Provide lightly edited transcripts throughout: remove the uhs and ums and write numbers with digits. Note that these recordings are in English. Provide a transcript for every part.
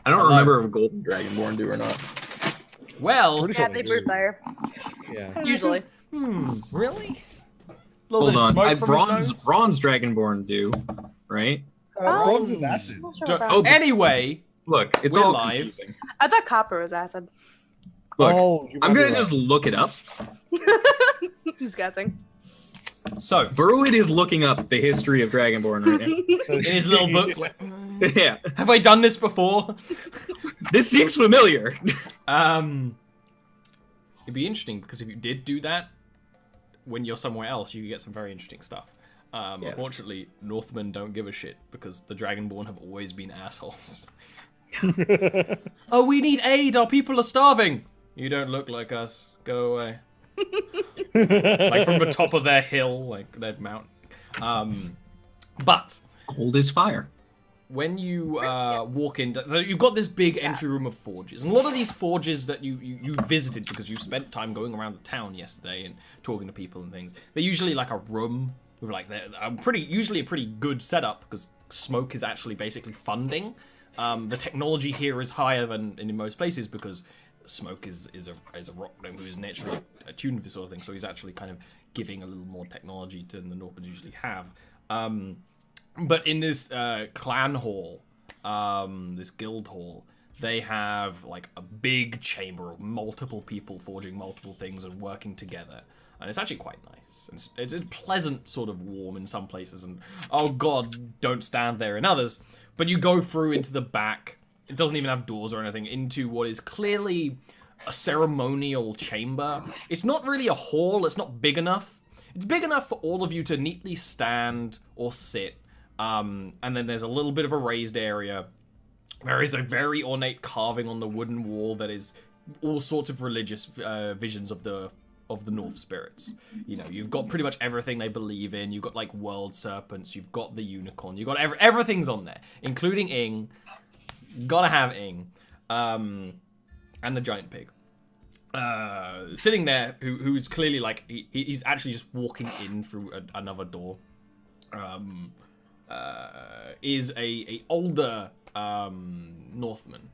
I don't remember if Golden Dragonborn do or not. Well, Yeah, they breathe fire. Yeah. Usually. Really? Hold on, Bronze Bronze Dragonborn do, right? Bronze is acid. I'm not sure about Oh, that. Anyway, Look, it's We're all live. confusing. I thought copper was acid. Look, You I'm might gonna be just right. look it up. Just guessing. so Bruid is looking up the history of Dragonborn right now. in his little book, like, Yeah, have I done this before? this seems familiar. It'd be interesting because if you did do that when you're somewhere else, you could get some very interesting stuff. Unfortunately, Northmen don't give a shit because the Dragonborn have always been assholes. Oh, we need aid. Our people are starving. You don't look like us. Go away. Like from the top of their hill, like their mountain. But Cold as fire. when you walk in, so you've got this big entry room of forges, and a lot of these forges that you visited because you spent time going around the town yesterday and talking to people and things. They're usually like a room with like usually a pretty good setup because smoke is actually basically funding. The technology here is higher than in most places because smoke is a rock gnome who is naturally attuned to this sort of thing, so he's actually kind of giving a little more technology than the Northmans usually have. But in this clan hall, this guild hall, they have like a big chamber of multiple people forging multiple things and working together. And it's actually quite nice. It's a pleasant sort of warm in some places, and oh god, don't stand there in others. But you go through into the back. It doesn't even have doors or anything, into what is clearly a ceremonial chamber. It's not really a hall, it's not big enough. It's big enough for all of you to neatly stand or sit. And then there's a little bit of a raised area. There is a very ornate carving on the wooden wall that is all sorts of religious visions of the North spirits. You know, you've got pretty much everything they believe in. You've got like world serpents. You've got the unicorn. You've got everything's on there, including Ing. Gotta have Ing, and the giant pig. Sitting there, who's clearly like he's actually just walking in through another door. Is a older Northman.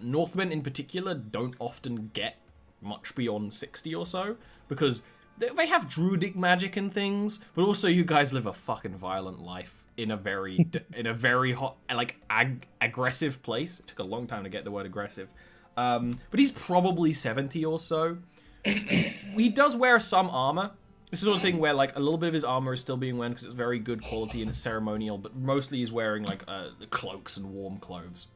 Northmen in particular don't often get much beyond 60 or so because they have druidic magic and things, but also you guys live a fucking violent life in a very hot, like aggressive place. It took a long time to get the word aggressive, but he's probably 70 or so. He does wear some armor. This is the sort of thing where like a little bit of his armor is still being worn because it's very good quality and it's ceremonial, but mostly he's wearing like cloaks and warm clothes.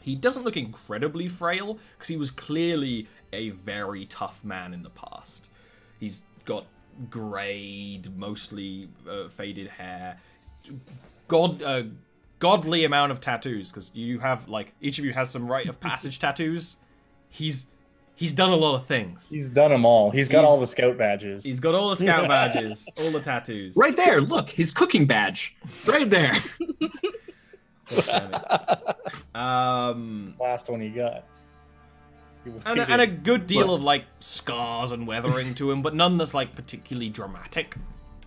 He doesn't look incredibly frail because he was clearly a very tough man in the past. He's got grayed, mostly faded hair, godly amount of tattoos because you have like each of you has some rite of passage tattoos. He's done a lot of things. He's done them all. He's got all the scout badges. He's got all the scout badges, all the tattoos. Right there, look, his cooking badge. Right there. Last one he got. And a good deal of like scars and weathering to him, but none that's like particularly dramatic.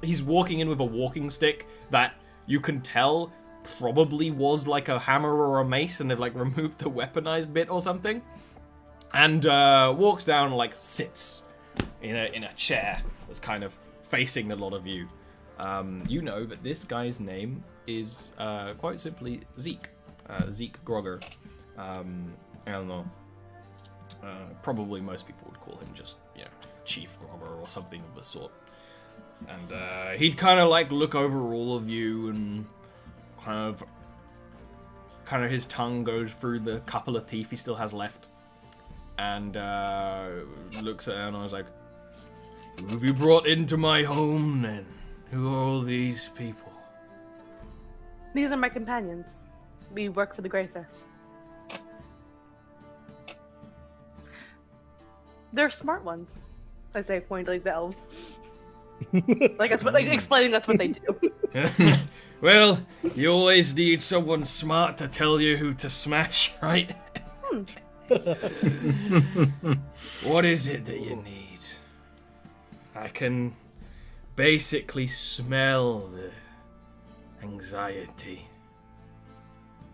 He's walking in with a walking stick that you can tell probably was like a hammer or a mace, and they've like removed the weaponized bit or something. And walks down and like sits in a chair that's kind of facing a lot of you. You know that this guy's name is quite simply Zeke. Zeke Grogger. I don't know. Probably most people would call him just, Chief Grogger or something of the sort. And he'd kind of like look over all of you and kind of his tongue goes through the couple of teeth he still has left. And looks at her and I was like, "Who have you brought into my home then? Who are all these people?" These are my companions. We work for the Greyfists. They're smart ones. I say, pointing like the elves. Like explaining that's what they do. Well, you always need someone smart to tell you who to smash, right? What is it that you need? I can basically smell the anxiety.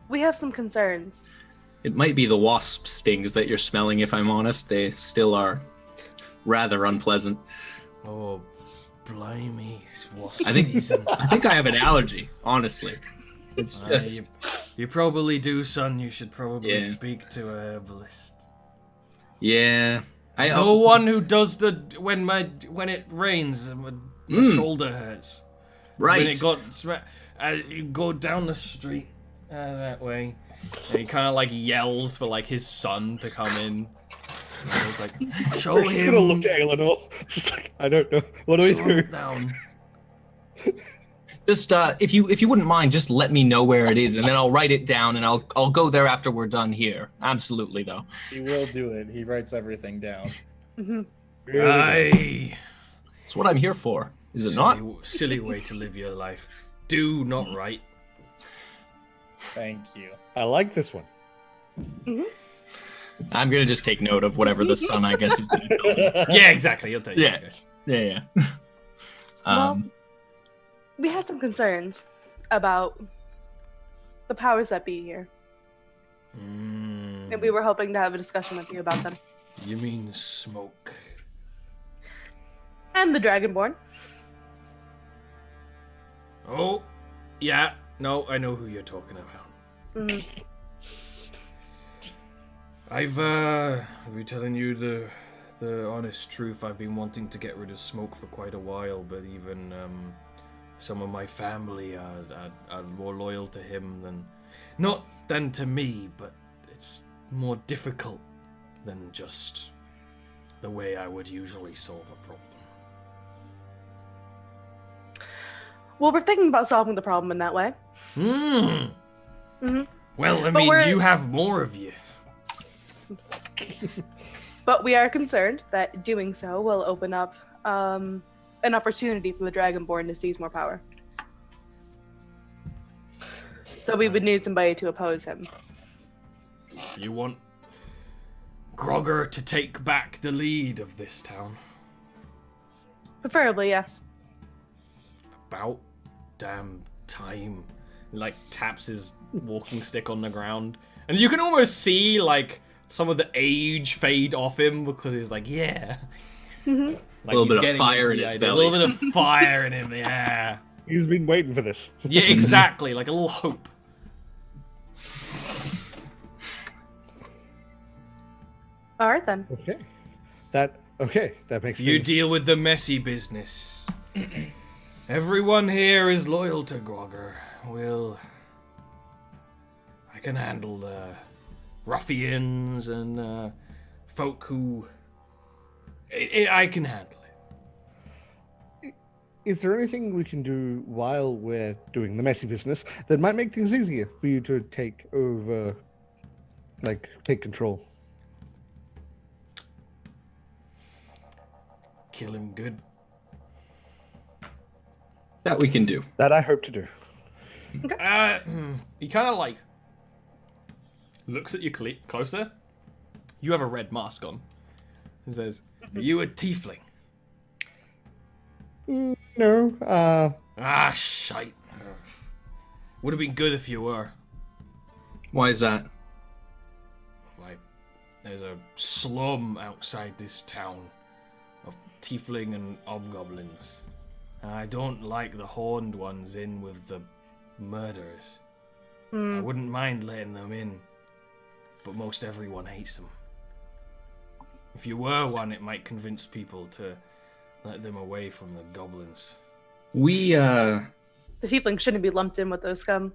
We have some concerns. It might be the wasp stings that you're smelling, if I'm honest. They still are rather unpleasant. Oh, blimey, wasp I think season. I think I have an allergy, honestly. It's just You probably do, son. You should probably Yeah. speak to a herbalist. yeah. No one who does the when it rains and my shoulder hurts. Right. When it got you go down the street that way, and he kind of like yells for like his son to come in. And he's like, show She's him. gonna look to Eleanor. She's like, I don't know. What do we Show do? him down. Just if you wouldn't mind, just let me know where it is, and then I'll write it down, and I'll go there after we're done here. Absolutely, though. He will do it. He writes everything down. Aye. It's what I'm here for. Is it not? Silly way to live your life. Do not write. Thank you. I like this one. I'm gonna just take note of whatever the son, I guess, is gonna tell me. Yeah, exactly. You'll take Yeah. it. Yeah. Well, we had some concerns about the powers that be here, and we were hoping to have a discussion with you about them. You mean smoke? And the Dragonborn. Oh, yeah. No, I know who you're talking about. I've been telling you the honest truth. I've been wanting to get rid of smoke for quite a while, but even some of my family are more loyal to him than to me, but it's more difficult than just the way I would usually solve a problem. Well, we're thinking about solving the problem in that way. Well, I But mean, you have more of you. But we are concerned that doing so will open up an opportunity for the Dragonborn to seize more power. So we would need somebody to oppose him. You want Grogger to take back the lead of this town? Preferably, yes. About damn time. Like, taps his walking stick on the ground. And you can almost see, like, some of the age fade off him because he's like, yeah. Like, A little bit of getting fire in the his idea. belly. A little bit of fire in him, yeah. He's been waiting for this. Yeah, exactly. Like a little hope. All right, then. Okay. That makes You things... deal with the messy business. Everyone here is loyal to Grogger. I can handle the ruffians and folk who... I can handle it. Is there anything we can do while we're doing the messy business that might make things easier for you to take over, like, take control? Kill him good. That we can do. That I hope to do. He kind of like looks at you closer. You have a red mask on. And says, "Are you a tiefling?" No, Ah, shite. Would have been good if you were. Why is that? Like, there's a slum outside this town of tiefling and hobgoblins. I don't like the horned ones in with the murderers. I wouldn't mind letting them in, but most everyone hates them. If you were one, it might convince people to let them away from the goblins. We The tiefling shouldn't be lumped in with those scum.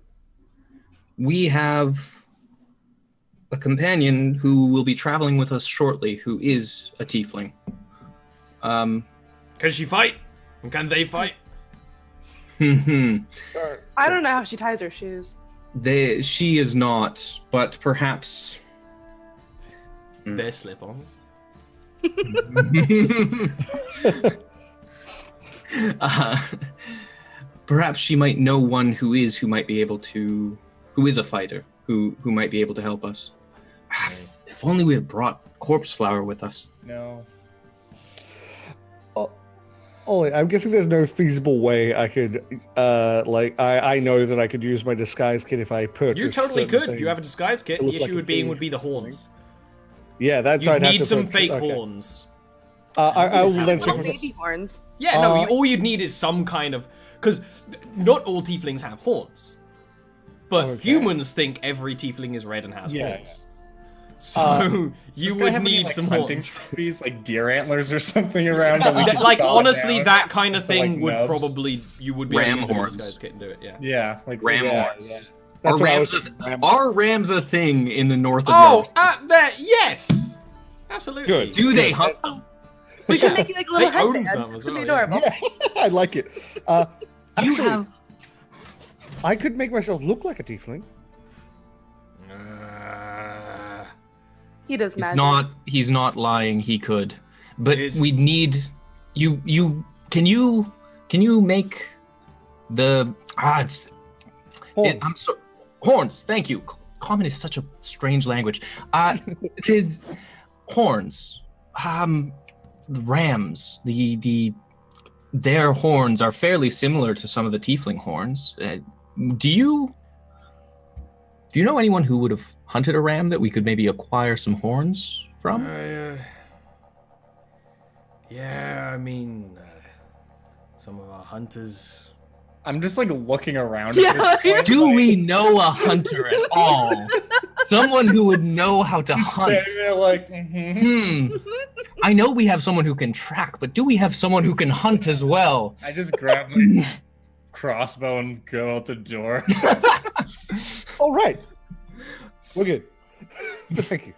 we have a companion who will be traveling with us shortly, who is a tiefling. Can she fight? And can they fight? I don't know how she ties her shoes. She is not, but perhaps. They're slip-ons. Perhaps she might know one who is a fighter, who might be able to help us. If only we had brought corpse flower with us. no. Ollie, I'm guessing there's no feasible way I could, I know that I could use my disguise kit if I purchased. You totally certain could. things You have a disguise kit. to The look like issue a would be the thief. horns. Yeah, that's. You'd I'd have need to some purchase- fake okay. horns. I will then Little speak with. baby horns. Yeah, no, all you'd need is some kind of... Because not all tieflings have horns. But Okay. humans think every tiefling is red and has Yeah. horns. So you Does guy would have any, need like, some hunting horns. trophies, like deer antlers or something around. That we could Like, chop honestly, down that kind of into, like, thing would nubs? probably... You would be Ram able to use a horns. disguise kit and do it, yeah. Yeah, like Ram yeah, horns. yeah. That's Are what I was rams, thinking, ram- are rams a thing in the north of Oh, Jarviskjir? yes! Absolutely. Good. Do they hunt them? We Yeah, can make it like a little they own headband. some as It'd be well, yeah. adorable. Yeah, I like it. You Actually, have. I could make myself look like a tiefling. He does He's magic. He's not lying. He could, but It's- we need you. Can you make the It's, Horns. I'm so horns. Thank you. Common is such a strange language. It's horns. Rams. Their horns are fairly similar to some of the tiefling horns. Do you know anyone who would have hunted a ram that we could maybe acquire some horns from? Yeah, I mean, some of our hunters. I'm just like looking around. Yeah, at this point, Do like, we know a hunter at all? Someone who would know how to hunt. They're like, I know we have someone who can track, but do we have someone who can hunt as well? I just grab my crossbow and go out the door. All right, we're good. Thank you.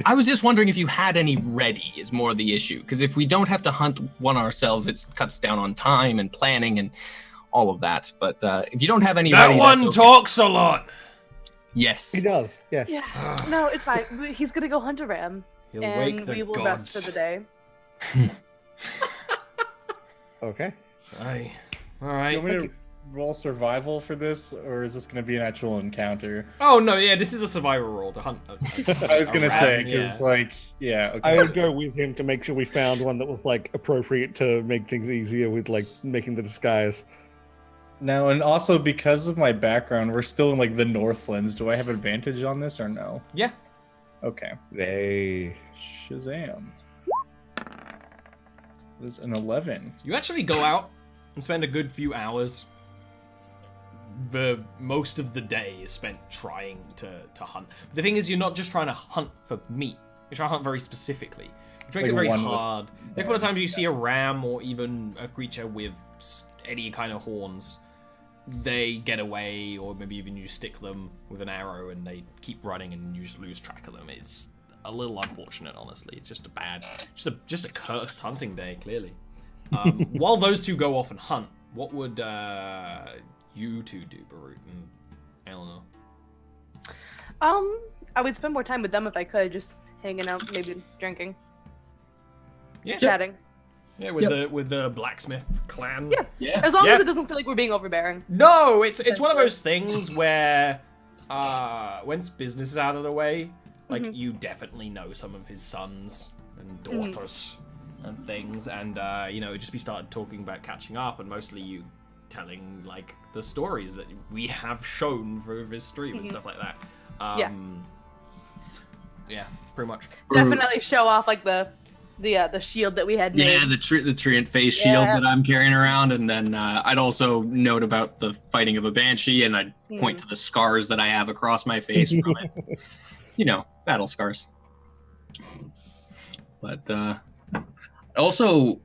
I was just wondering if you had any ready is more the issue. Because if we don't have to hunt one ourselves, it cuts down on time and planning and all of that. But if you don't have any That ready, one that's okay. talks a lot. Yes. He does. Yes. Yeah. No, it's fine. He's gonna go hunt a ram, He'll and wake the we will gods. rest for the day. Okay. Aye. All Do right. you want me to roll survival for this, or is this going to be an actual encounter? Oh no, yeah, this is a survival roll to hunt. I was going to say, ram, because, yeah. like, yeah, okay. I would go with him to make sure we found one that was like appropriate to make things easier with like making the disguise. Now, and also because of my background, we're still in, like, the Northlands. Do I have advantage on this, or no? Yeah. Okay. They. Shazam. It was an 11. You actually go out and spend a good few hours. Most of the day is spent trying to hunt. But the thing is, you're not just trying to hunt for meat. You're trying to hunt very specifically, which makes Like it very one with hard. The couple of times you horns, see a ram or even a creature with any kind of horns, they get away, or maybe even you stick them with an arrow and they keep running and you just lose track of them. It's a little unfortunate, honestly. It's just just a cursed hunting day, clearly. While those two go off and hunt, what would you two do, Barut and Eleanor? I would spend more time with them if I could, just hanging out, maybe drinking, Yeah, chatting. yeah, with the blacksmith clan. Yeah. Yeah. As long Yeah. as it doesn't feel like we're being overbearing. No, it's one of those things where once business is out of the way, like you definitely know some of his sons and daughters and things, and just be started talking about catching up, and mostly you telling like the stories that we have shown through his stream and stuff like that. Yeah, pretty much. Definitely show off like the shield that we had made. Yeah, the Treant face shield Yeah. that I'm carrying around, and then I'd also note about the fighting of a banshee, and I'd point to the scars that I have across my face from it. Battle scars. But also,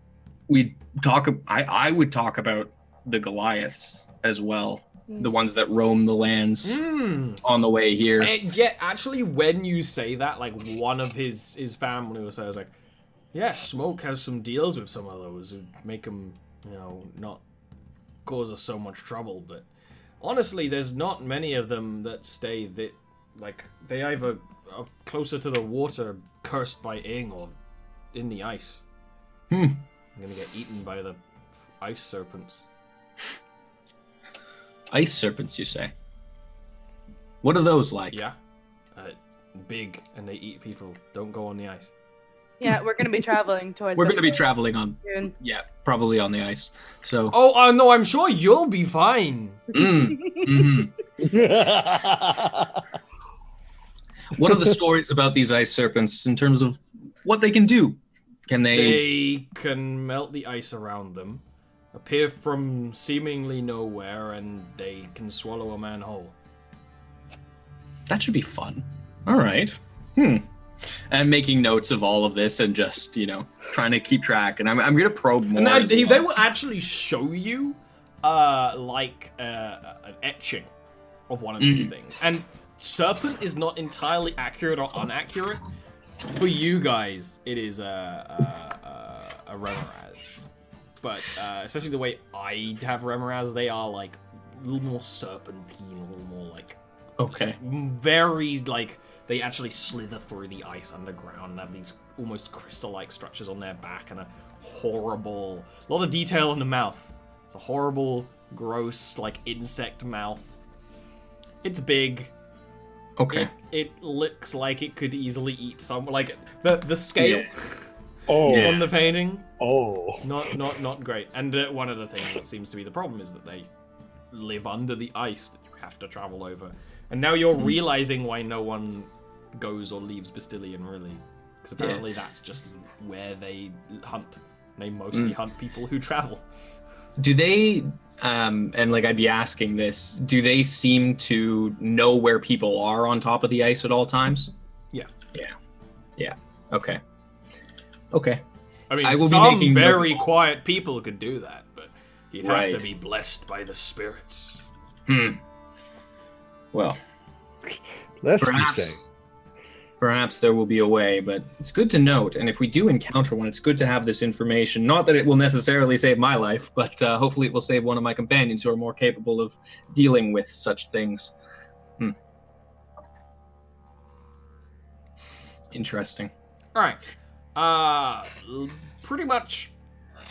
I would talk about the Goliaths as well, the ones that roam the lands on the way here. And yet, actually, when you say that, like one of his family will say, "I was like, yeah, Smoke has some deals with some of those who make him, not cause us so much trouble. But honestly, there's not many of them that stay that, like, they either are closer to the water, cursed by Ing, or in the ice. I'm gonna get eaten by the ice serpents. Ice serpents, you say? What are those like? Yeah, big, and they eat people. Don't go on the ice. Yeah, we're gonna be traveling towards. We're going to be traveling on, soon. yeah, probably on the ice. So, Oh, no, I'm sure you'll be fine. mhm. What are the stories about these ice serpents in terms of what they can do? Can They can melt the ice around them, appear from seemingly nowhere, and they can swallow a man whole. That should be fun. All right. I'm making notes of all of this and just, trying to keep track. And I'm going to probe more. And they will actually show you, an etching of one of these things. And serpent is not entirely accurate or inaccurate. For you guys, it is a Remoraz. But especially the way I have Remoraz, they are like a little more serpentine, a little more like Okay. very like they actually slither through the ice underground and have these almost crystal-like structures on their back and a lot of detail in the mouth. It's a horrible, gross, like insect mouth. It's big. Okay. It looks like it could easily eat someone. Like the scale Oh. on the painting, Oh. not great. And one of the things that seems to be the problem is that they live under the ice that you have to travel over. And now you're realizing why no one goes or leaves Bastillion, really. Because apparently that's just where they hunt. They mostly hunt people who travel. Do they, and like I'd be asking this, do they seem to know where people are on top of the ice at all times? Yeah. Yeah. Okay. Okay. I mean, I will be some making very note- quiet people could do that, but you'd have to Right. be blessed by the spirits. Well, Lest you say. perhaps there will be a way, but it's good to note. And if we do encounter one, it's good to have this information. Not that it will necessarily save my life, but hopefully it will save one of my companions who are more capable of dealing with such things. Interesting. All right. Pretty much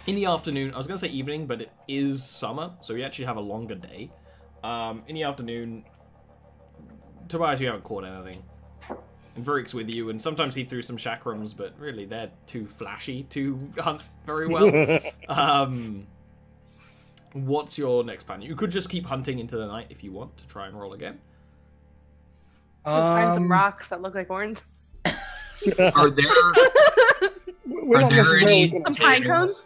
in the afternoon. I was gonna say evening, but it is summer, so we actually have a longer day. In the afternoon, Tobias, you haven't caught anything. And Varric's with you, and sometimes he threw some chakrams, but really they're too flashy to hunt very well. What's your next plan? You could just keep hunting into the night if you want to try and roll again. Find some rocks that look like horns. Are there We're Are not there necessarily any- gonna Some take pine it. cones.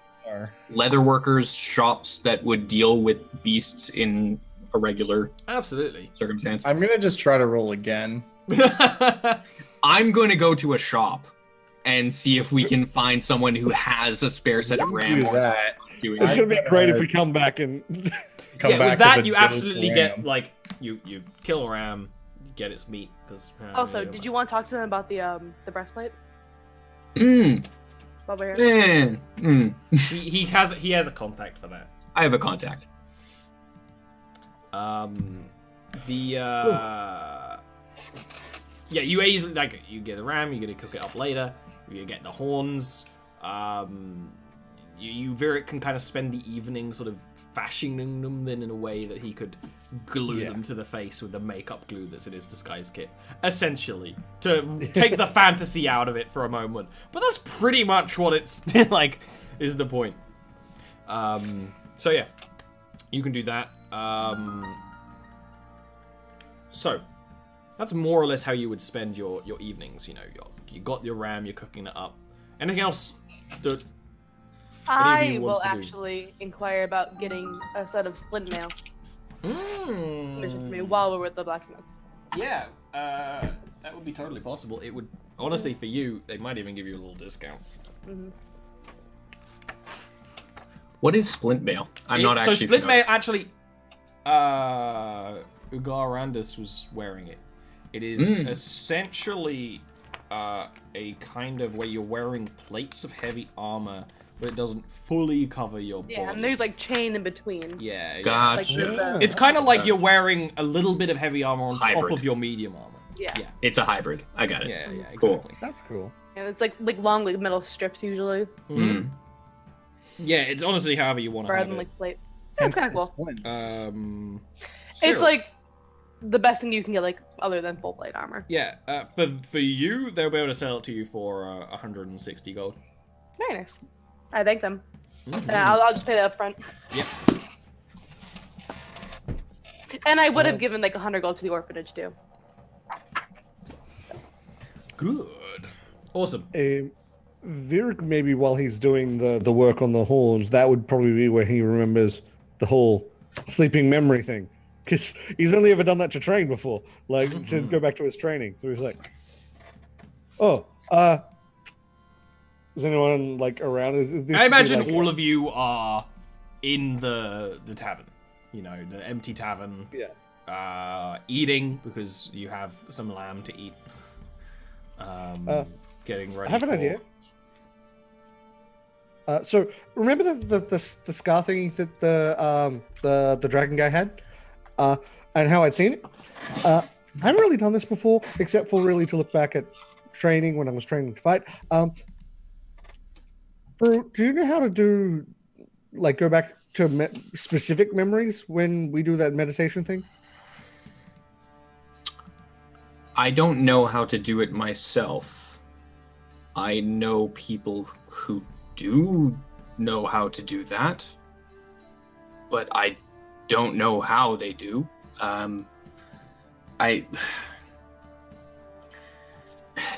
leatherworkers shops that would deal with beasts in a regular Absolutely. circumstance? I'm gonna just try to roll again. I'm going to go to a shop and see if we can find someone who has a spare set of Do ram horns. that. Doing It's that. gonna be great if we come back and Come yeah, back with to that the you built absolutely ram. get like you kill a ram, you get its meat because. Also, did you want to talk to them about the breastplate? Mm, While we're here? He has a contact for that. I have a contact. Yeah, you easily you get the ram, you're gonna cook it up later. You get the horns. Varric can kind of spend the evening sort of fashioning them then in a way that he could glue them to the face with the makeup glue that's in his disguise kit. Essentially, to take the fantasy out of it for a moment. But that's pretty much what it's like, is the point. So yeah, you can do that. So that's more or less how you would spend your evenings. You know, you got your ram, you're cooking it up. Anything else that I wants will to do? actually inquire about getting a set of splint mail commissioned for me while we're with the blacksmiths. Yeah, that would be totally possible. It would, honestly, for you, they might even give you a little discount. What is splint mail? I'm not so actually. split familiar. mail actually. Ugarandus was wearing it. It is essentially a kind of where you're wearing plates of heavy armor, but it doesn't fully cover your body. Yeah, and there's like chain in between. Yeah, yeah. Gotcha. Like It's kind of like you're wearing a little bit of heavy armor on top Hybrid. of your medium armor. Yeah. Yeah, It's a hybrid. I got it. yeah, yeah, Cool. exactly. That's cool. And it's like long like metal strips usually, Mm. Yeah, it's honestly however you want to rather have than it. like plate. That's kind of cool. Sure. It's like the best thing you can get, like, other than full plate armor. Yeah, for you, they'll be able to sell it to you for 160 gold. Very nice. I thank them. I'll just pay that up front. Yep. And I would have given like 100 gold to the orphanage too. Good. Awesome. Virik, maybe while he's doing the work on the horns, that would probably be where he remembers the whole sleeping memory thing. Because he's only ever done that to train before, like to go back to his training. So he's like, "Oh, is anyone like around?" I imagine all of you are in the tavern. You know, the empty tavern. Yeah. Eating because you have some lamb to eat. Getting ready. I have an idea. So remember the scar thingy that the dragon guy had, and how I'd seen it. I haven't really done this before, except for really to look back at training when I was training to fight. Bro, do you know how to do, like, go back to specific memories when we do that meditation thing? I don't know how to do it myself. I know people who do know how to do that, but I don't know how they do.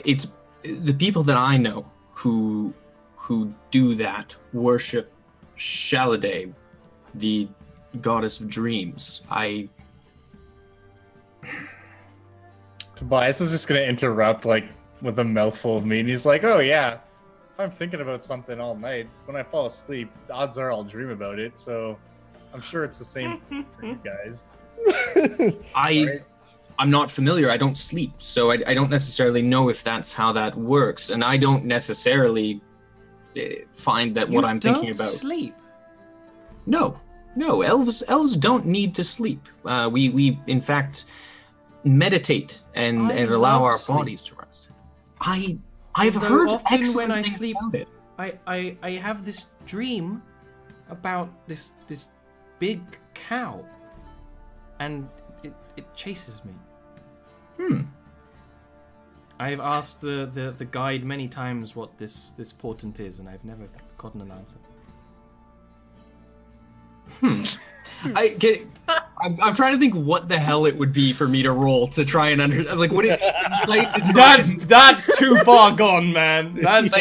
It's the people that I know who do that worship Shaladay, the goddess of dreams. Tobias is just gonna interrupt, like, with a mouthful of meat, and he's like, "Oh yeah, if I'm thinking about something all night, when I fall asleep, the odds are I'll dream about it. So I'm sure it's the same for you guys." I'm not familiar. I don't sleep, so I don't necessarily know if that's how that works, and I don't necessarily find that what I'm thinking about. Sleep. No, elves don't need to sleep. We in fact meditate and allow our bodies to rest. I've heard often excellent when I things sleep, about it. I have this dream about this big cow, and it chases me. I've asked the guide many times what this portent is, and I've never gotten an answer. I'm trying to think what the hell it would be for me to roll to try and would it like that's too far gone, man. That's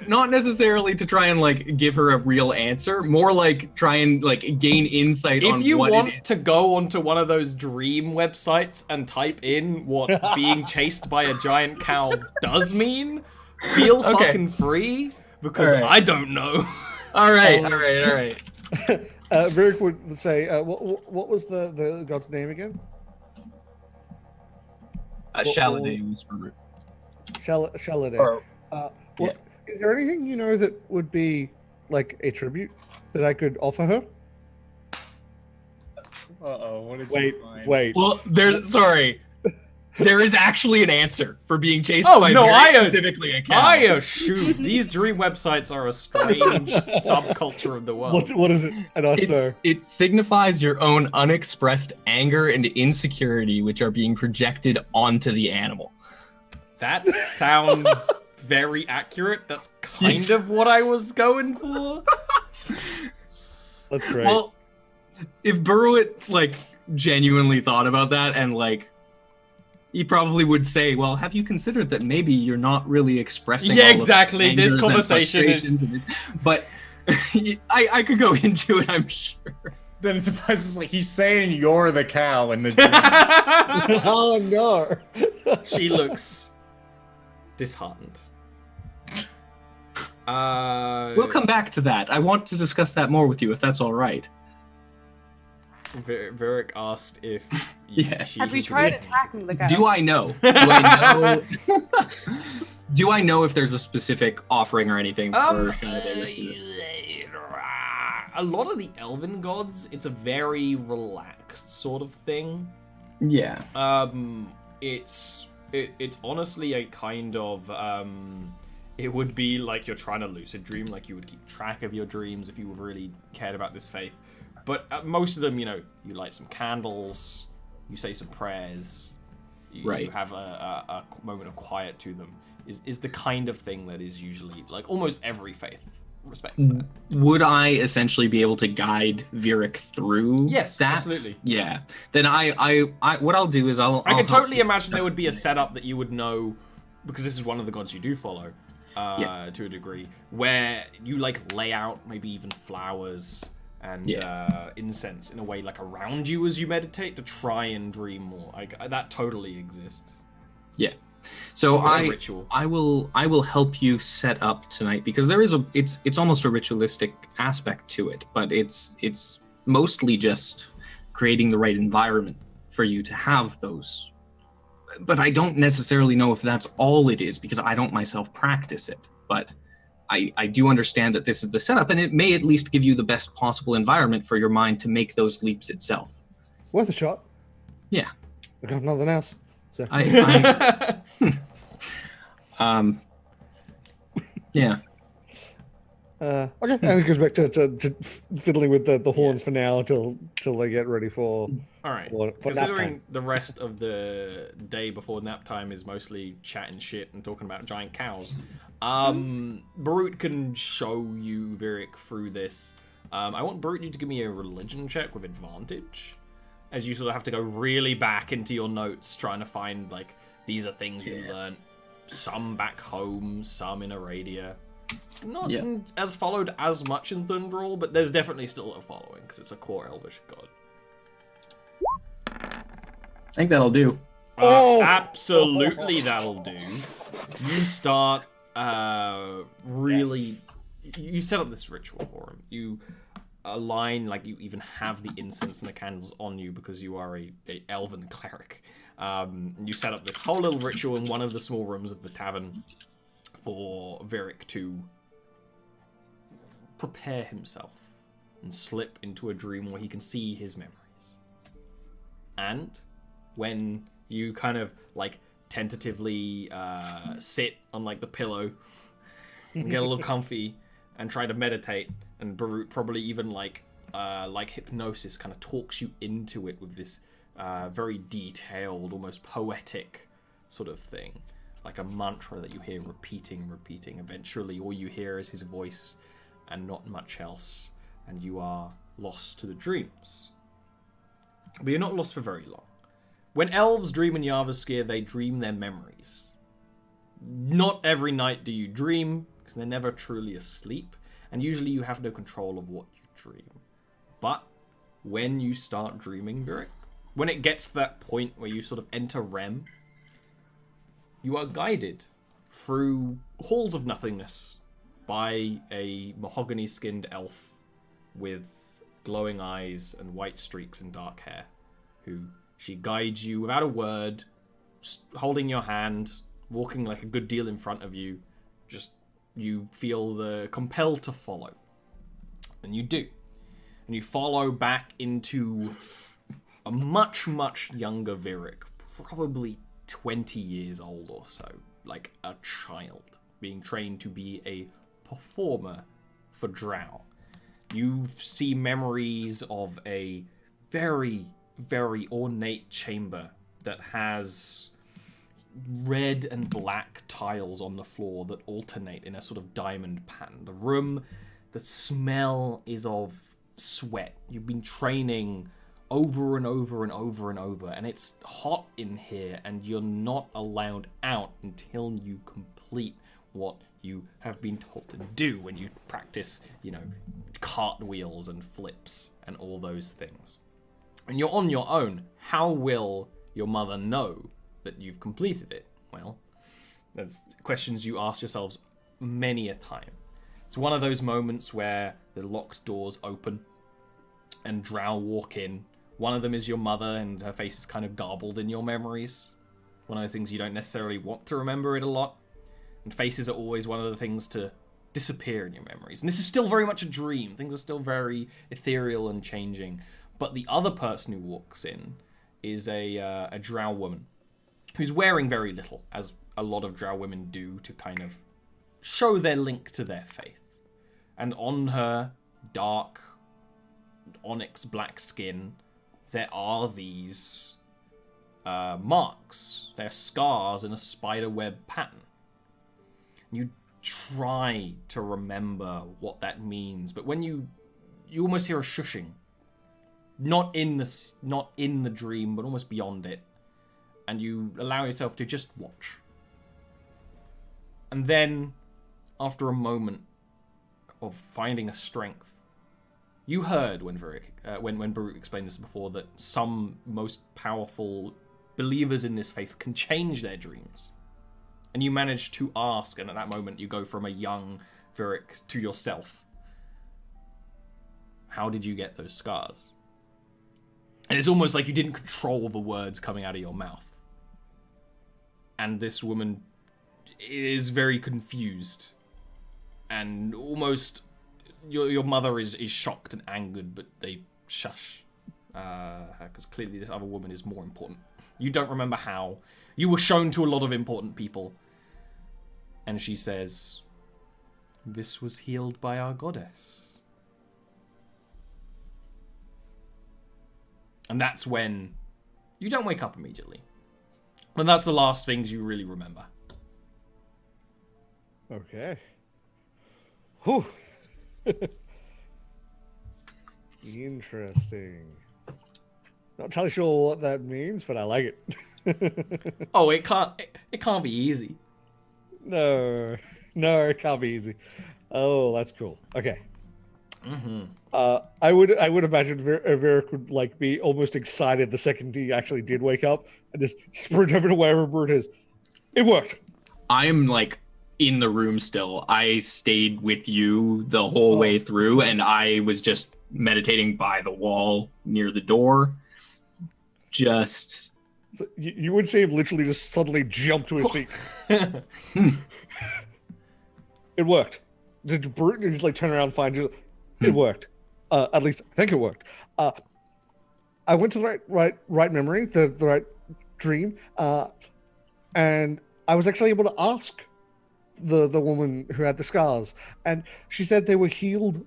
not necessarily to try and like give her a real answer, more like try and like gain insight on if you what want it is. to go onto one of those dream websites and type in what being chased by a giant cow does mean, feel fucking free, because I don't know. All right. Virik would say, what was the god's name again? Shaladay was for Shaladay. Is there anything you know that would be like a tribute that I could offer her? What did you find? Wait. Well, there is actually an anser for being chased by specifically a cow. I assume these dream websites are a strange subculture of the world. What is it? It signifies your own unexpressed anger and insecurity, which are being projected onto the animal. That sounds very accurate. That's kind of what I was going for. That's great. Well, if Burwitt like genuinely thought about that and like, he probably would say, well, have you considered that maybe you're not really expressing all exactly. of This the conversation is... But I could go into it, I'm sure. Then it's just like, he's saying you're the cow in the dream. Oh, no. She looks disheartened. We'll come back to that. I want to discuss that more with you, if that's all right. Virik asked if have we tried attacking the guy? Do I know? Do I know if there's a specific offering or anything for a lot of the elven gods, it's a very relaxed sort of thing. Yeah. It's honestly a kind of it would be like you're trying to lucid dream, like you would keep track of your dreams if you really cared about this faith. But most of them, you light some candles, you say some prayers, you have a moment of quiet to them. Is the kind of thing that is usually like almost every faith respects that. Would I essentially be able to guide Virik through Yes, that? absolutely. Yeah. Then I what I'll do is I can totally imagine there would be a setup that you would know, because this is one of the gods you do follow, to a degree, where you like lay out maybe even flowers and incense in a way like around you as you meditate to try and dream more. Like that totally exists. Yeah. So ritual. I will help you set up tonight, because there is it's almost a ritualistic aspect to it, but it's mostly just creating the right environment for you to have those. But I don't necessarily know if that's all it is, because I don't myself practice it. But I do understand that this is the setup, and it may at least give you the best possible environment for your mind to make those leaps itself. Worth a shot. Yeah. I got nothing else. So. Yeah. Okay, and it goes back to fiddling with the horns for now till they get ready for. All right. For Considering the rest of the day before nap time is mostly chatting shit and talking about giant cows, Barut can show you Virik through this. I want Barut you to give me a religion check with advantage, as you sort of have to go really back into your notes trying to find like these are things you learned, some back home, some in Aradia. Not as followed as much in Thunderall, but there's definitely still a following because it's a core Elvish god. I think that'll do. Absolutely, that'll do. You start really. You set up this ritual for him. You align, like you even have the incense and the candles on you because you are a elven cleric. You set up this whole little ritual in one of the small rooms of the tavern for Virik to prepare himself and slip into a dream where he can see his memories. And when you kind of like tentatively sit on like the pillow and get a little comfy and try to meditate, and Barut probably even like hypnosis kind of talks you into it with this very detailed, almost poetic sort of thing. Like a mantra that you hear repeating and repeating. Eventually, all you hear is his voice and not much else, and you are lost to the dreams. But you're not lost for very long. When elves dream in Jarviskjir, they dream their memories. Not every night do you dream, because they're never truly asleep, and usually you have no control of what you dream. But when you start dreaming, Virik, when it gets to that point where you sort of enter REM, you are guided through halls of nothingness by a mahogany-skinned elf with glowing eyes and white streaks and dark hair, who she guides you without a word, holding your hand, walking like a good deal in front of you. Just you feel the compelled to follow, and you do, and you follow back into a much younger Virik, probably 20 years old or so, like a child, being trained to be a performer for Drow. You see memories of a very ornate chamber that has red and black tiles on the floor that alternate in a sort of diamond pattern. The room, the smell is of sweat. You've been training over and over and over and over, and it's hot in here, and you're not allowed out until you complete what you have been told to do when you practice, cartwheels and flips and all those things. And you're on your own. How will your mother know that you've completed it? Well, that's questions you ask yourselves many a time. It's one of those moments where the locked doors open and Drow walk in. One of them is your mother, and her face is kind of garbled in your memories. One of those things you don't necessarily want to remember it a lot. And faces are always one of the things to disappear in your memories. And this is still very much a dream. Things are still very ethereal and changing. But the other person who walks in is a Drow woman who's wearing very little, as a lot of Drow women do to kind of show their link to their faith. And on her dark, onyx black skin, there are these marks. They're scars in a spider web pattern. You try to remember what that means, but when you almost hear a shushing, not in the dream, but almost beyond it, and you allow yourself to just watch. And then, after a moment of finding a strength, you heard when Baruch explained this before, that some most powerful believers in this faith can change their dreams. And you manage to ask, and at that moment you go from a young Virik to yourself. How did you get those scars? And it's almost like you didn't control the words coming out of your mouth. And this woman is very confused. And almost your mother is shocked and angered, but they shush. Because clearly this other woman is more important. You don't remember how. You were shown to a lot of important people. And she says, "This was healed by our goddess." And that's when you don't wake up immediately. And that's the last things you really remember. Okay. Whew. Interesting. Not entirely sure what that means, but I like it. Oh, it can't be easy. No, it can't be easy. Oh, that's cool. Okay. Mm-hmm. I would imagine Virik would like be almost excited the second he actually did wake up and just sprint over to wherever Brute is. It worked. I'm like in the room still. I stayed with you the whole way through, and I was just meditating by the wall near the door. Just so you would see him literally just suddenly jump to his feet. It worked. Did Brute just like turn around and find you? It worked. At least I think it worked. I went to the right memory, the right dream, and I was actually able to ask the woman who had the scars, and she said they were healed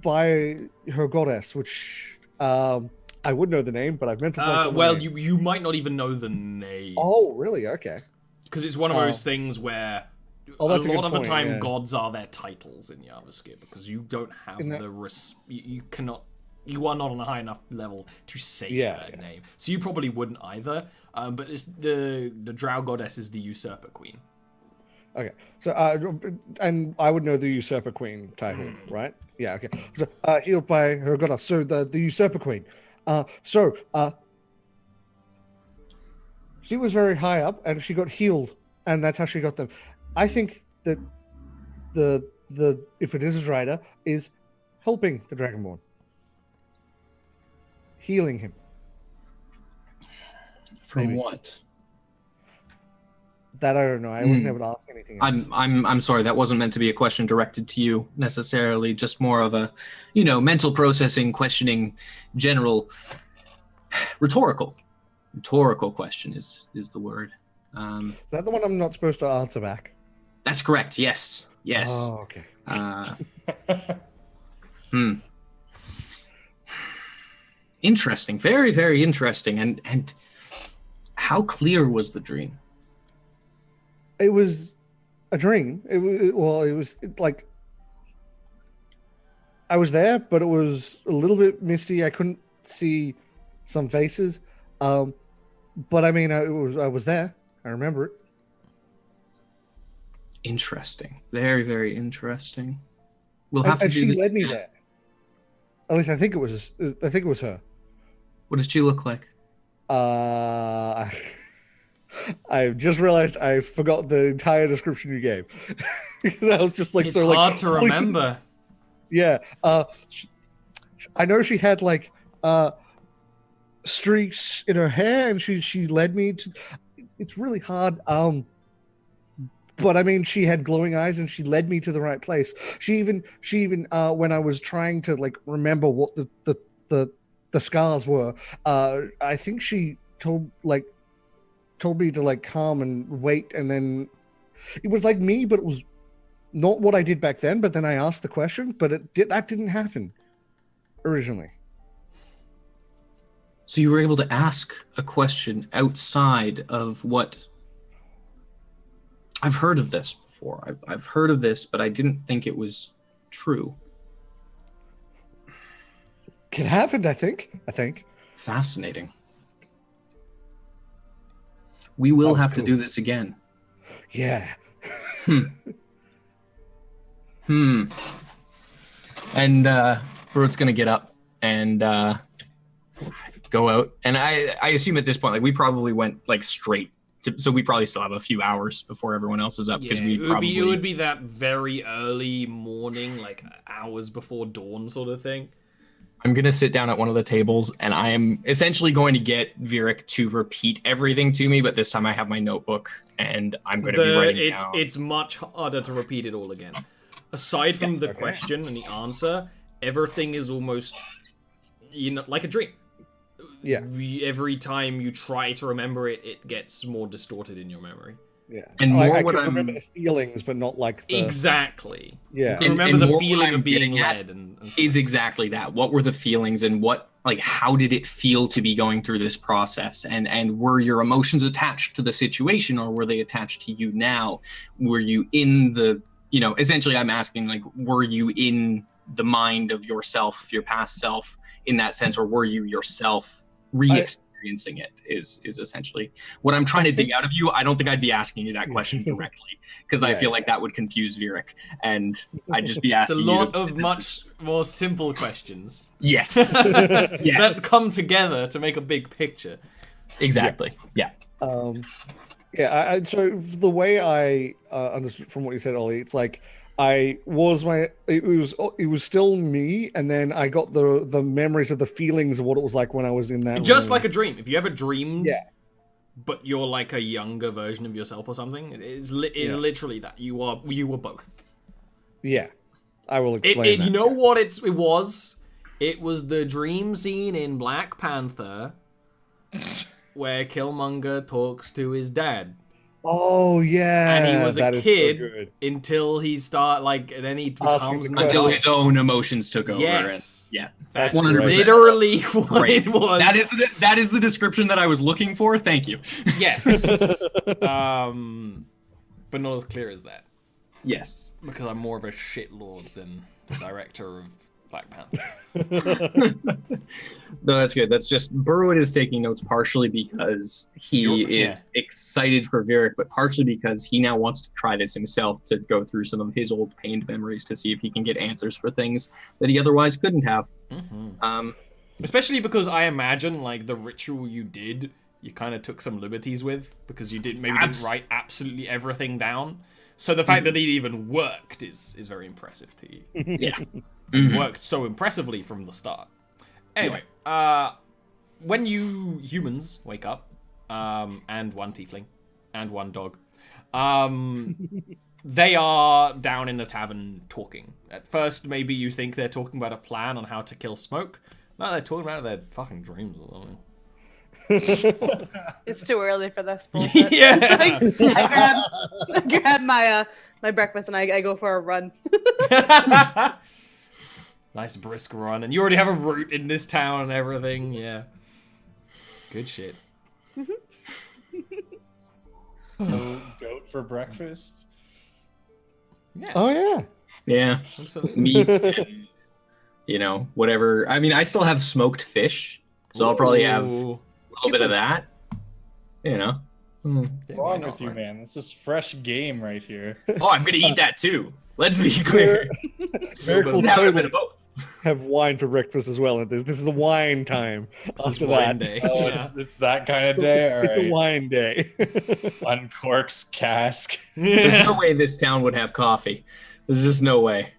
by her goddess, which I would know the name, but I've meant to. Well, you might not even know the name. Oh, really? Okay. Because it's one of those things where a that's a lot good of the point, time yeah. gods are their titles in Jarviskjir, because you don't have you cannot. You are not on a high enough level to say her name, so you probably wouldn't either. But it's the Drow goddess is the usurper queen. Okay, so and I would know the usurper queen title, right? Yeah. Okay. So healed by her goddess. So the usurper queen. She was very high up, and she got healed, and that's how she got them. I think that the if it is a Drider, is helping the Dragonborn, healing him. from Maybe. what? That I don't know. I wasn't able to ask anything else. I'm sorry. That wasn't meant to be a question directed to you necessarily. Just more of a, mental processing, questioning, general, rhetorical question is the word. Is that the one I'm not supposed to answer back? That's correct. Yes. Oh, okay. Interesting. Very, very interesting. And how clear was the dream? It was a dream. It was like I was there, but it was a little bit misty. I couldn't see some faces, but I mean, I was there. I remember it. Interesting. Very, very interesting. We'll have to. And she led me there. At least I think it was. I think it was her. What does she look like? I just realized I forgot the entire description you gave. That was just like it's hard to remember. Yeah. I know she had like streaks in her hair, and she led me to. It's really hard. But I mean, she had glowing eyes, and she led me to the right place. She even when I was trying to like remember what the scars were, I think she told me to like calm and wait, and then it was like me, but it was not what I did back then. But then I asked the question, but that didn't happen originally. So you were able to ask a question outside of what... I've heard of this before. I've heard of this, but I didn't think it was true. It happened, I think. Fascinating. We will have to cool. do this again. Yeah. And Broad's gonna get up and go out. And I assume at this point, like, we probably went like straight to, so we probably still have a few hours before everyone else is up, because Yeah, we it would be that very early morning, like hours before dawn sort of thing. I'm going to sit down at one of the tables, and I am essentially going to get Virik to repeat everything to me, but this time I have my notebook, and I'm going to be writing down. It's much harder to repeat it all again. Aside from the question and the answer, everything is almost, like a dream. Yeah. Every time you try to remember it, it gets more distorted in your memory. Yeah. And I more can remember the feelings, but not like the... Exactly. Yeah. You can remember the more feeling what I'm of being getting at led. And is exactly that. What were the feelings, and what, like, how did it feel to be going through this process? And were your emotions attached to the situation, or were they attached to you now? Were you in the, essentially I'm asking, like, were you in the mind of yourself, your past self, in that sense, or were you yourself re-experiencing it is essentially what I'm trying to dig out of you. I don't think I'd be asking you that question directly, because I feel like that would confuse Virik, and I'd just be asking it's a lot of much more simple questions. Yes. That come together to make a big picture. Exactly. Yeah. So the way I understood from what you said, Ollie, it's like it was still me, and then I got the memories of the feelings of what it was like when I was in that just room. like a dream. If you ever dreamed, but you're like a younger version of yourself or something, it's literally that. You were both. Yeah, I will explain that. You know what it was? It was the dream scene in Black Panther where Killmonger talks to his dad. Oh yeah, and he was a kid so until he and then he becomes until his own emotions took over. Yes, and, that's 100%. literally what it was. That is the description that I was looking for. Thank you. Yes, but not as clear as that. Yes, because I'm more of a shitlord than the director of Black Panther. No, that's good. That's just Burwood is taking notes partially because he is excited for Virik, but partially because he now wants to try this himself, to go through some of his old pained memories to see if he can get answers for things that he otherwise couldn't have. Mm-hmm. Especially because I imagine, like, the ritual you did, you kind of took some liberties with, because you didn't write absolutely everything down. So the fact that it even worked is very impressive to you. Yeah. It worked so impressively from the start. Anyway, when you humans wake up, and one tiefling, and one dog, they are down in the tavern talking. At first, maybe you think they're talking about a plan on how to kill Smoke. No, they're talking about their fucking dreams or something. It's too early for this bullshit. Yeah. I grab my breakfast and I go for a run. Nice brisk run, and you already have a route in this town and everything. Yeah, good shit. Goat for breakfast. Yeah. Oh yeah. Yeah. Absolutely. Meat. And, whatever. I mean, I still have smoked fish, so I'll probably have a little bit of that. Yeah, What's wrong with you, man? This is fresh game right here. Oh, I'm gonna eat that too. Let's be clear. Very cool. Have a bit of both. Have wine for breakfast as well. This is a wine time. This is wine day. Oh, it's that kind of day? All right. It's a wine day. Uncorks cask. There's no way this town would have coffee. There's just no way.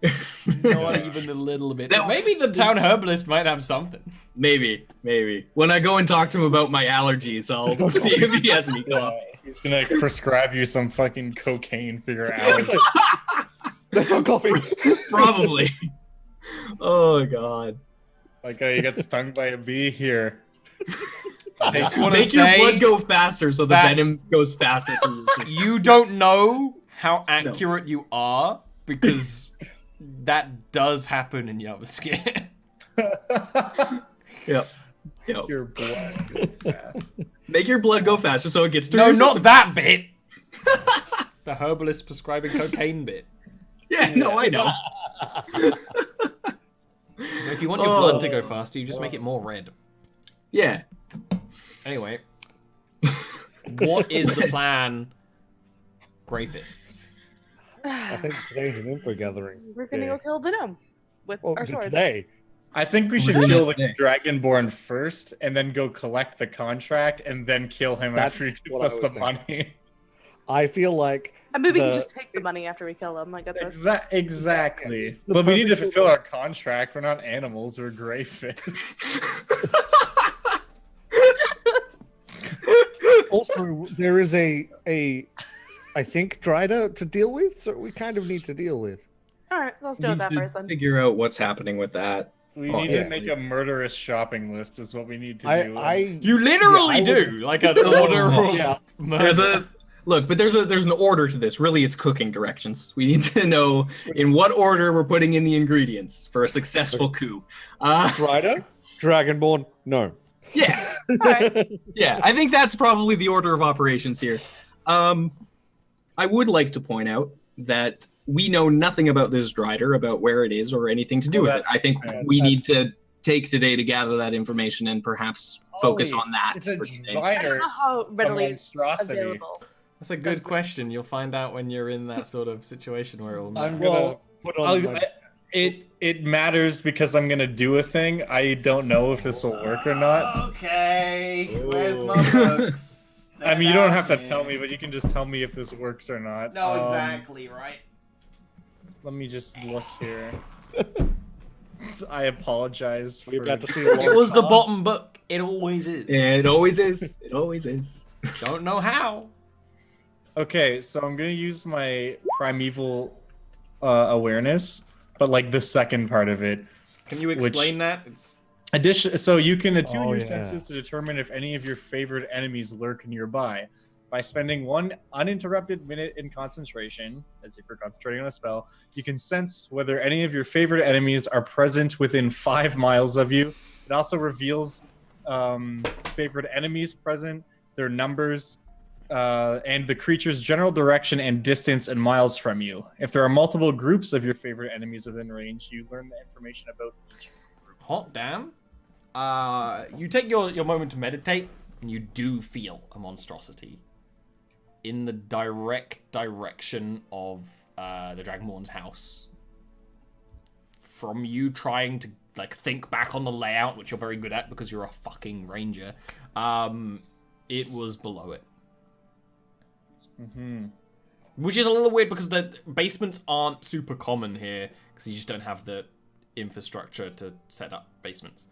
Not even a little bit. Maybe the town herbalist might have something. Maybe. When I go and talk to him about my allergies, I'll see if he has any coffee. He's gonna prescribe you some fucking cocaine for your allergies. That's not coffee. Probably. Oh god. Like you get stung by a bee here. Make your blood go faster so the venom goes faster through your system. You don't know how accurate you are, because that does happen in Jarviskjir. Yep. go. Your blood go fast. Make your blood go faster so it gets through No, your not system. that bit. The herbalist prescribing cocaine bit. Yeah, no, I know. If you want your blood to go faster, you just make it more red. Yeah. Anyway, what is the plan, Greyfists? I think today's an info gathering. We're gonna go kill the gnome with Well, our swords. today. I think we should We're kill doing the this Dragonborn first, and then go collect the contract, and then kill him That's after he gives what I us the was thinking. money. I feel like I mean, we can the- just take the money after we kill them. Like that's Exactly. The But we need to purpose of fulfill the- our contract. We're not animals. We're Greyfists. also there is a I think Dryder to deal with, so we kind of need to deal with. all right. Let's do We it that should first then. figure out what's happening with that. We Oh, need yeah. to make a murderous shopping list. Is what we need to do. You literally Yeah, I do, like an order of Yeah. There's murder. there's an order to this. Really, it's cooking directions. We need to know in what order we're putting in the ingredients for a successful coup. Dryder, Dragonborn, no. Yeah, All right. yeah. I think that's probably the order of operations here. I would like to point out that we know nothing about this Drider, about where it is, or anything to do Well, with it. that's- I think yeah, we need that's- to take today to gather that information and perhaps focus Ollie, on that. It's a for today. I don't Drider. know how A readily monstrosity. available. That's a good question. You'll find out when you're in that sort of situation where it'll I'm matter. gonna put on I'll- it matters because I'm gonna do a thing. I don't know if this will work or not. Okay, where's my books? I mean, you don't have to tell me, but you can just tell me if this works or not. No, exactly, right? Let me just look here. I apologize for. We're about to see a It long was the bottom book. It always is. Yeah, it always is. It always is. Don't know how. Okay, so I'm gonna use my primeval awareness, but like the second part of it. Can you explain that? It's So you can attune Oh, your yeah. senses to determine if any of your favorite enemies lurk nearby. By spending 1 uninterrupted minute in concentration, as if you're concentrating on a spell, you can sense whether any of your favorite enemies are present within 5 miles of you. It also reveals favorite enemies present, their numbers, and the creature's general direction and distance in miles from you. If there are multiple groups of your favorite enemies within range, you learn the information about each group. hot damn. You take your moment to meditate, and you do feel a monstrosity in the direct direction of the Dragonborn's house. From you trying to like think back on the layout, which you're very good at because you're a fucking ranger, it was below it. Mm-hmm. Which is a little weird because the basements aren't super common here because you just don't have the infrastructure to set up basements.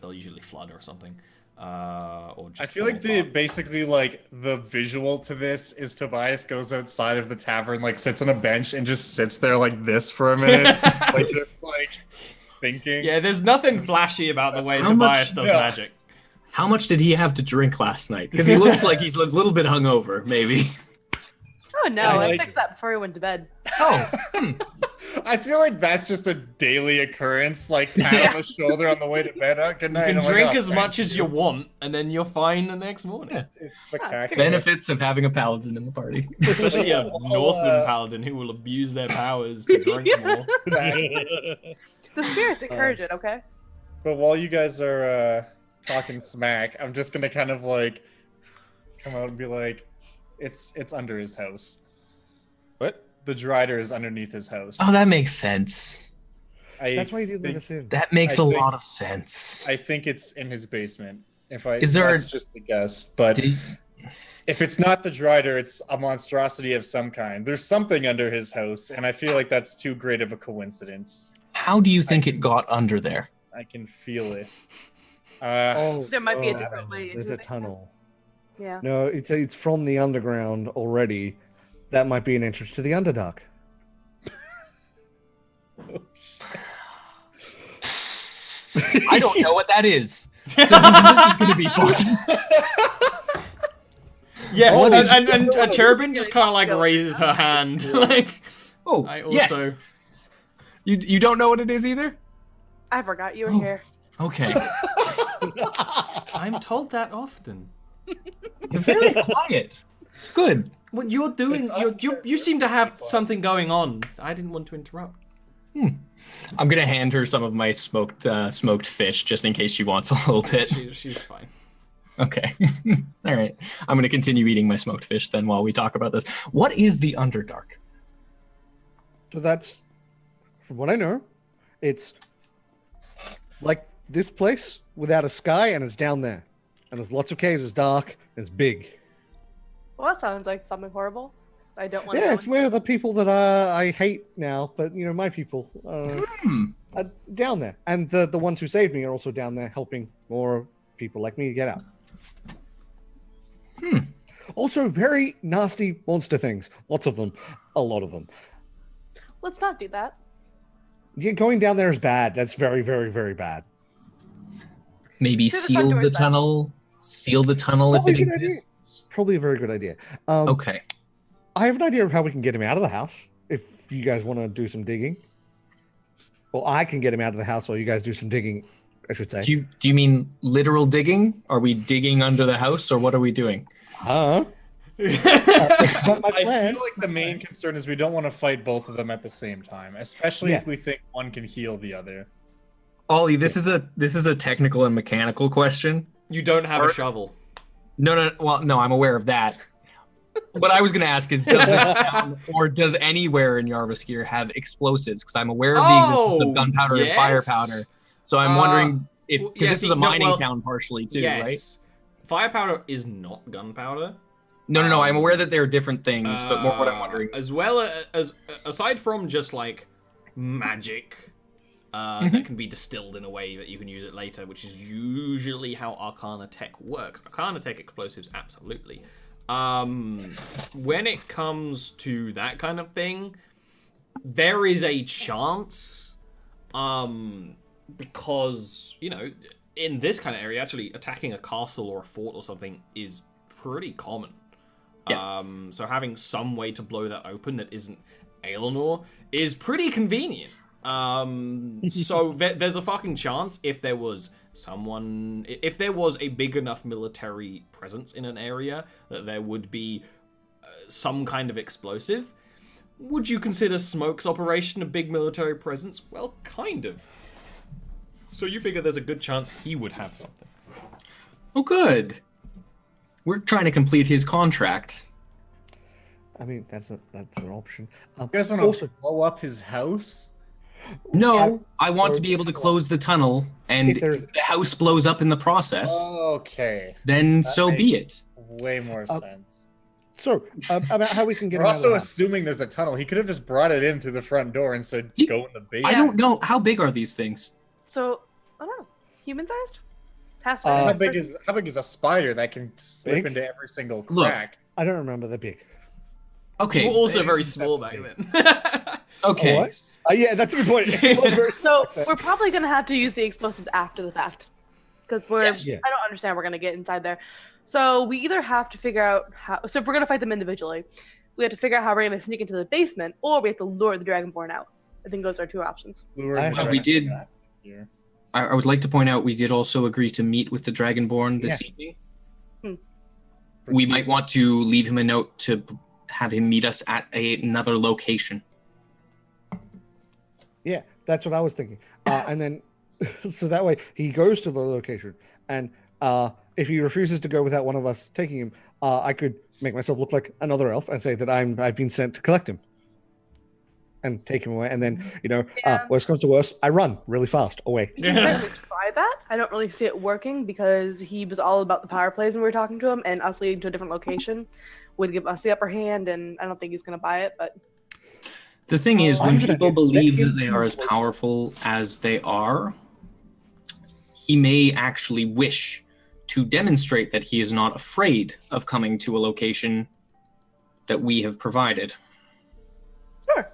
They'll usually flood or something. Or just I feel like basically like the visual to this is Tobias goes outside of the tavern, like sits on a bench and just sits there like this for a minute, like just like thinking. Yeah, there's nothing flashy about the way How Tobias much- does yeah. magic. How much did he have to drink last night? Because he looks like he's a little bit hungover, maybe. Oh no, I I like fixed that before we went to bed. Oh, I feel like that's just a daily occurrence, like pat on the shoulder on the way to bed. Oh, good You night. can I'm like, drink "Oh, as thank much as you want, and then you're fine the next morning. Yeah. It's spectacular. benefits of having a paladin in the party. Especially a Northland paladin who will abuse their powers to drink more. The spirits encourage it, okay? But while you guys are talking smack, I'm just gonna kind of like come out and be like, it's under his house. What? The Drider is underneath his house. Oh, that makes sense. That's why you didn't let think- us in. That makes I a think- lot of sense. I think it's in his basement. Is there that's just a guess, but Did- if it's not the Drider, it's a monstrosity of some kind. There's something under his house, and I feel like that's too great of a coincidence. How do you think it got under there? I can feel it. There might be a different way. There's a tunnel. Yeah. No, it's from the underground already. That might be an entrance to the Underdark. I don't know what that is. So this is going to be fun. Yeah, What is- and Cherubin just kind of like raises her hand. Like, Oh, I also. yes. You don't know what it is either? I forgot you were Oh. here. Okay. I'm told that often. You're very quiet. It's good. What you're doing, you seem to have something going on. I didn't want to interrupt. I'm gonna hand her some of my smoked fish just in case she wants a little bit. She's fine. Okay. All right. I'm gonna continue eating my smoked fish then while we talk about this. What is the Underdark? So that's, from what I know, it's like this place without a sky, and it's down there. And there's lots of caves, it's dark, and it's big. Well, that sounds like something horrible. I don't want to. Yeah, it's where the people that I hate now, but my people are down there. And the ones who saved me are also down there helping more people like me get out. Also, very nasty monster things. Lots of them. A lot of them. Let's not do that. Yeah, going down there is bad. That's very, very, very bad. Maybe Through the front seal door the is bad. tunnel. Seal the tunnel if Probably it a good idea. exists. Probably a very good idea. Okay. I have an idea of how we can get him out of the house. If you guys want to do some digging. Well, I can get him out of the house while you guys do some digging, I should say. Do you mean literal digging? Are we digging under the house, or what are we doing? Huh? But my I plan, feel like the main concern is we don't want to fight both of them at the same time, especially if we think one can heal the other. Ollie, this is a technical and mechanical question. You don't have a shovel. No. Well, no, I'm aware of that. What I was going to ask is, does this town or does anywhere in Jarviskjir have explosives? Because I'm aware of the existence of gunpowder and firepower. So I'm wondering if, because this is a mining town partially too, right? Firepower is not gunpowder. No. I'm aware that there are different things, but more what I'm wondering. As well as, aside from just like magic that can be distilled in a way that you can use it later, which is usually how Arcana tech works. Arcana tech explosives, absolutely. When it comes to that kind of thing, there is a chance, because, in this kind of area, actually attacking a castle or a fort or something is pretty common. Yeah. So having some way to blow that open that isn't Aelinor is pretty convenient. So there's a fucking chance if there was a big enough military presence in an area that there would be some kind of explosive. Would you consider Smoke's operation a big military presence? Well, kind of. So you figure there's a good chance he would have something. Oh, good. We're trying to complete his contract. I mean, that's an option. You guys want to blow up his house? No, I want to be able to close the tunnel, and if the house blows up in the process, okay, then so be it. Way more sense. So, about how we can get We're him out of also the house. assuming there's a tunnel. He could have just brought it in through the front door and said, go in the basement. I don't know. How big are these things? So, I don't know. Human-sized? Half How big is a spider that can slip Big? into every single Look. crack? I don't remember the big. Okay. We're also very small back then. Okay. What? Yeah, that's a good point. So we're probably gonna have to use the explosives after the fact, because Yes. Yeah. I don't understand we're gonna get inside there. So we either have to figure out how. So if we're gonna fight them individually, we have to figure out how we're gonna sneak into the basement, or we have to lure the Dragonborn out. I think those are two options. We did. I would like to point out we did also agree to meet with the Dragonborn this evening. We might want to leave him a note to have him meet us at another location. Yeah, that's what I was thinking. And then, so that way he goes to the location, and if he refuses to go without one of us taking him, I could make myself look like another elf and say that I've been sent to collect him and take him away. And then, worst comes to worst, I run really fast away. We can certainly try that. I don't really see it working because he was all about the power plays when we were talking to him, and us leading to a different location would give us the upper hand, and I don't think he's going to buy it, but... The thing is, when people Let believe him that they are as choose. powerful as they are, he may actually wish to demonstrate that he is not afraid of coming to a location that we have provided. Sure.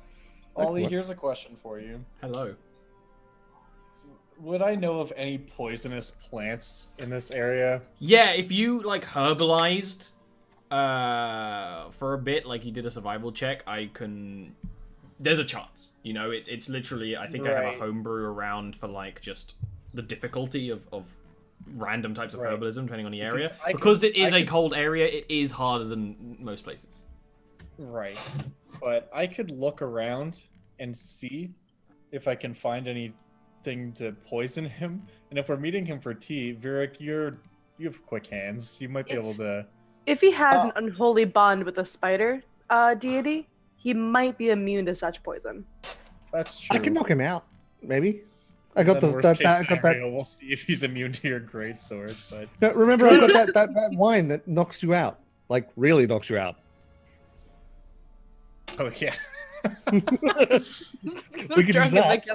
Ollie, here's a question for you. Hello. Would I know of any poisonous plants in this area? Yeah, if you like herbalized for a bit, like you did a survival check, there's a chance. It's literally, I think I have a Right. homebrew around for like just the difficulty of random types of Right. herbalism depending on the area. I Because could- it is I a could- cold area, it is harder than most places. Right. But I could look around and see if I can find anything to poison him. And if we're meeting him for tea, Virik, you have quick hands. You might be able to. If he has an unholy bond with a spider deity, he might be immune to such poison. That's true. I can knock him out. Maybe. I got Then the worst case I got that. scenario, we'll see if he's immune to your greatsword. But No, remember, I got that wine that knocks you out. Like really knocks you out. oh yeah, We could use that.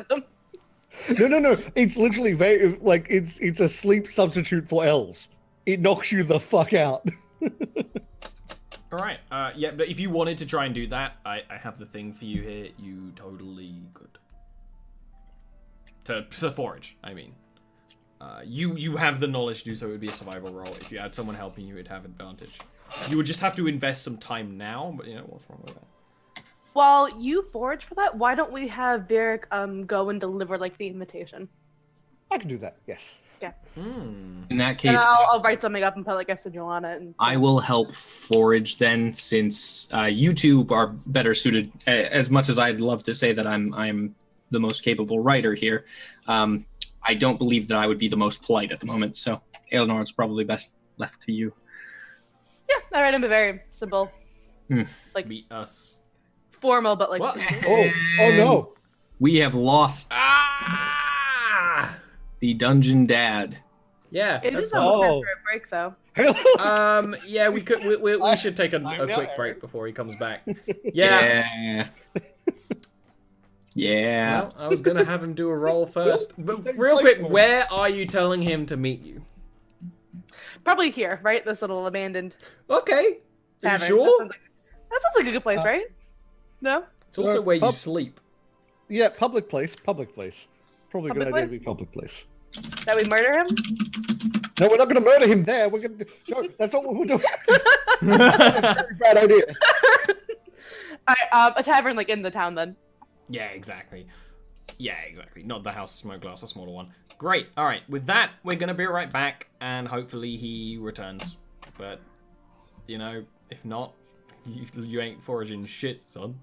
No. It's literally very like it's a sleep substitute for elves. It knocks you the fuck out. All right. Yeah, but if you wanted to try and do that, I have the thing for you here. You totally could. To forage, I mean. You have the knowledge to do so. It would be a survival roll. If you had someone helping you, it'd have advantage. You would just have to invest some time now, but you know, what's wrong with that? While you forage for that, why don't we have Virik go and deliver like the invitation? I can do that. Yes. In that And case, I'll write something up and put like a sigil on it. And I will help forage then, since you two are better suited. As much as I'd love to say that I'm the most capable writer here, I don't believe that I would be the most polite at the moment. So, Eleanor, it's probably best left to you. yeah, I write him a very simple, like Be us. formal, but like. What? Oh no. We have lost Ah! the dungeon dad. Yeah, It that's is almost time Oh. for a break, though. yeah, we could. We should take a quick break before he comes back. Yeah. Yeah. Well, I was gonna have him do a roll first, but Take real place quick, more. where are you telling him to meet you? Probably here, right? This little abandoned Okay, are you tavern. sure? That sounds like a good place, right? No? It's also where you pub- sleep. Yeah, public place. Probably a good Public idea to place? be public place. That we murder him? No, we're not going to murder him there. We're going to. No, that's not what we're doing. Very bad idea. Alright, a tavern like in the town then. Yeah, exactly. Not the House of Smoke Glass, a smaller one. Great. All right. With that, we're gonna be right back, and hopefully he returns. But you know, if not, you ain't foraging shit, son.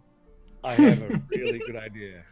I have a really good idea.